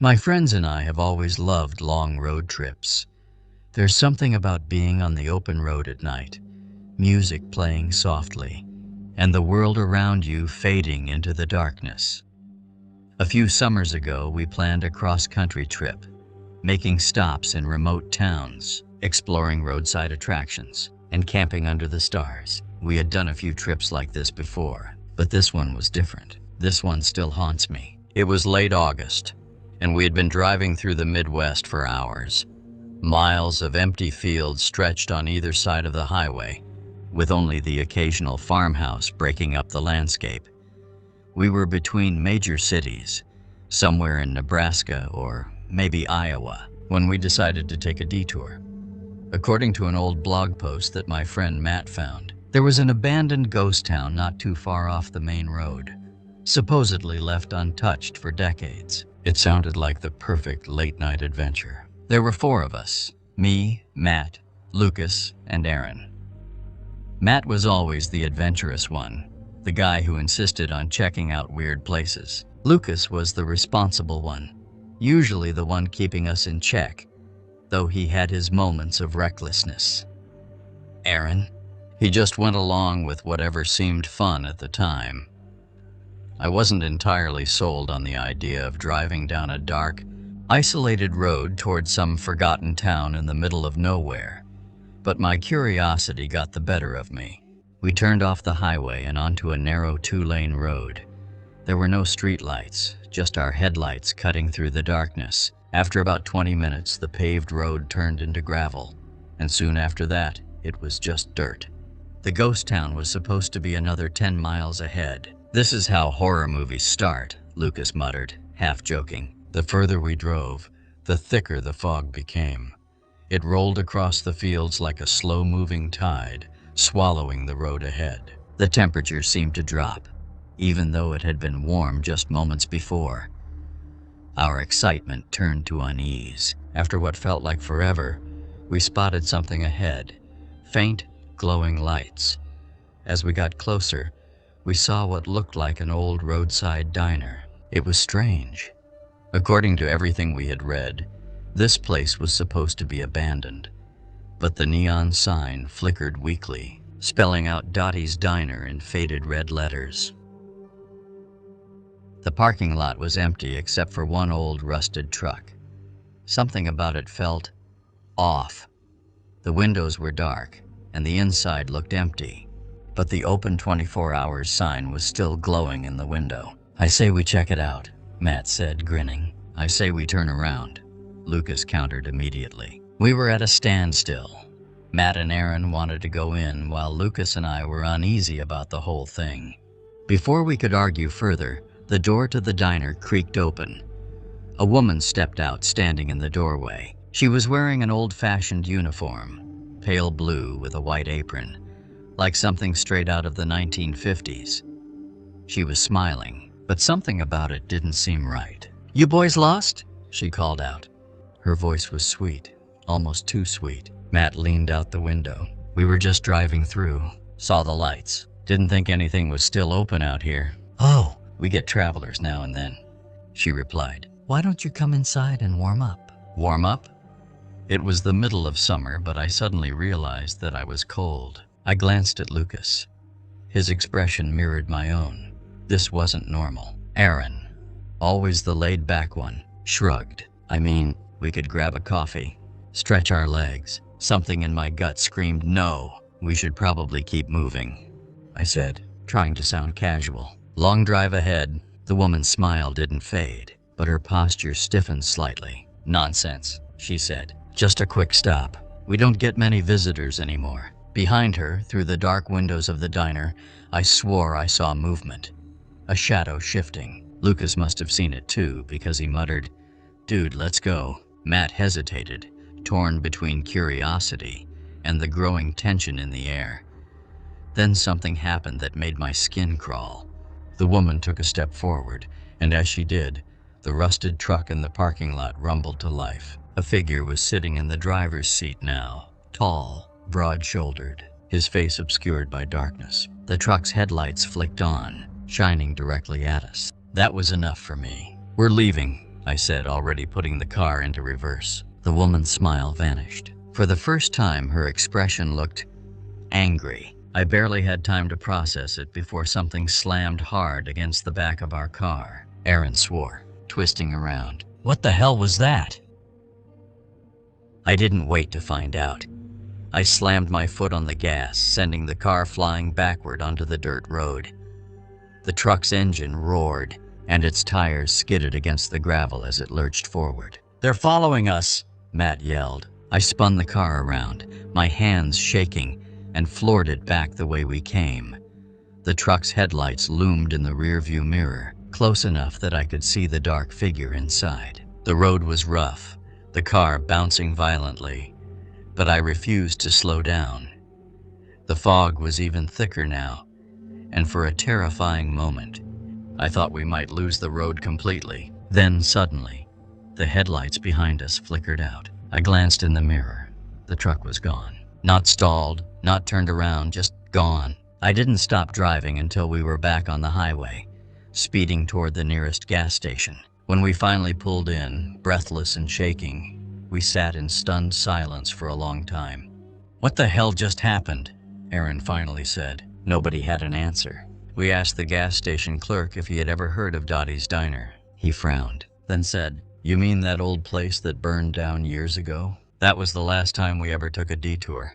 My friends and I have always loved long road trips. There's something about being on the open road at night, music playing softly, and the world around you fading into the darkness. A few summers ago, we planned a cross-country trip, making stops in remote towns, exploring roadside attractions, and camping under the stars. We had done a few trips like this before, but this one was different. This one still haunts me. It was late August, and we had been driving through the Midwest for hours. Miles of empty fields stretched on either side of the highway, with only the occasional farmhouse breaking up the landscape. We were between major cities, somewhere in Nebraska or maybe Iowa, when we decided to take a detour. According to an old blog post that my friend Matt found, there was an abandoned ghost town not too far off the main road, supposedly left untouched for decades. It sounded like the perfect late-night adventure. There were 4 of us: me, Matt, Lucas, and Aaron. Matt was always the adventurous one, the guy who insisted on checking out weird places. Lucas was the responsible one, usually the one keeping us in check, though he had his moments of recklessness. Aaron? He just went along with whatever seemed fun at the time. I wasn't entirely sold on the idea of driving down a dark, isolated road towards some forgotten town in the middle of nowhere, but my curiosity got the better of me. We turned off the highway and onto a narrow 2-lane road. There were no streetlights, just our headlights cutting through the darkness. After about 20 minutes, the paved road turned into gravel, and soon after that, it was just dirt. The ghost town was supposed to be another 10 miles ahead. "This is how horror movies start," Lucas muttered, half joking. The further we drove, the thicker the fog became. It rolled across the fields like a slow-moving tide, swallowing the road ahead. The temperature seemed to drop, even though it had been warm just moments before. Our excitement turned to unease. After what felt like forever, we spotted something ahead, faint, glowing lights. As we got closer, we saw what looked like an old roadside diner. It was strange. According to everything we had read, this place was supposed to be abandoned, but the neon sign flickered weakly, spelling out Dottie's Diner in faded red letters. The parking lot was empty except for one old rusted truck. Something about it felt off. The windows were dark, and the inside looked empty, but the open 24 hours sign was still glowing in the window. "I say we check it out," Matt said, grinning. "I say we turn around," Lucas countered immediately. We were at a standstill. Matt and Aaron wanted to go in, while Lucas and I were uneasy about the whole thing. Before we could argue further, the door to the diner creaked open. A woman stepped out, standing in the doorway. She was wearing an old-fashioned uniform, pale blue with a white apron, like something straight out of the 1950s. She was smiling, but something about it didn't seem right. "You boys lost?" she called out. Her voice was sweet, almost too sweet. Matt leaned out the window. "We were just driving through, saw the lights. Didn't think anything was still open out here." "Oh, we get travelers now and then," she replied. "Why don't you come inside and warm up?" Warm up? It was the middle of summer, but I suddenly realized that I was cold. I glanced at Lucas. His expression mirrored my own. This wasn't normal. Aaron, always the laid-back one, shrugged. "I mean, we could grab a coffee, stretch our legs." Something in my gut screamed, "No, we should probably keep moving," I said, trying to sound casual. "Long drive ahead." The woman's smile didn't fade, but her posture stiffened slightly. "Nonsense," she said. "Just a quick stop. We don't get many visitors anymore." Behind her, through the dark windows of the diner, I swore I saw movement. A shadow shifting. Lucas must have seen it too, because he muttered, "Dude, let's go." Matt hesitated, torn between curiosity and the growing tension in the air. Then something happened that made my skin crawl. The woman took a step forward, and as she did, the rusted truck in the parking lot rumbled to life. A figure was sitting in the driver's seat now, tall, broad-shouldered, his face obscured by darkness. The truck's headlights flicked on, shining directly at us. That was enough for me. "We're leaving," I said, already putting the car into reverse. The woman's smile vanished. For the first time, her expression looked angry. I barely had time to process it before something slammed hard against the back of our car. Aaron swore, twisting around. "What the hell was that?" I didn't wait to find out. I slammed my foot on the gas, sending the car flying backward onto the dirt road. The truck's engine roared, and its tires skidded against the gravel as it lurched forward. "They're following us!" Matt yelled. I spun the car around, my hands shaking, and floored it back the way we came. The truck's headlights loomed in the rearview mirror, close enough that I could see the dark figure inside. The road was rough, the car bouncing violently, but I refused to slow down. The fog was even thicker now, and for a terrifying moment, I thought we might lose the road completely. Then suddenly, the headlights behind us flickered out. I glanced in the mirror. The truck was gone. Not stalled, not turned around, just gone. I didn't stop driving until we were back on the highway, speeding toward the nearest gas station. When we finally pulled in, breathless and shaking, we sat in stunned silence for a long time. "What the hell just happened?" Aaron finally said. Nobody had an answer. We asked the gas station clerk if he had ever heard of Dottie's Diner. He frowned, then said, "You mean that old place that burned down years ago? That was the last time we ever took a detour."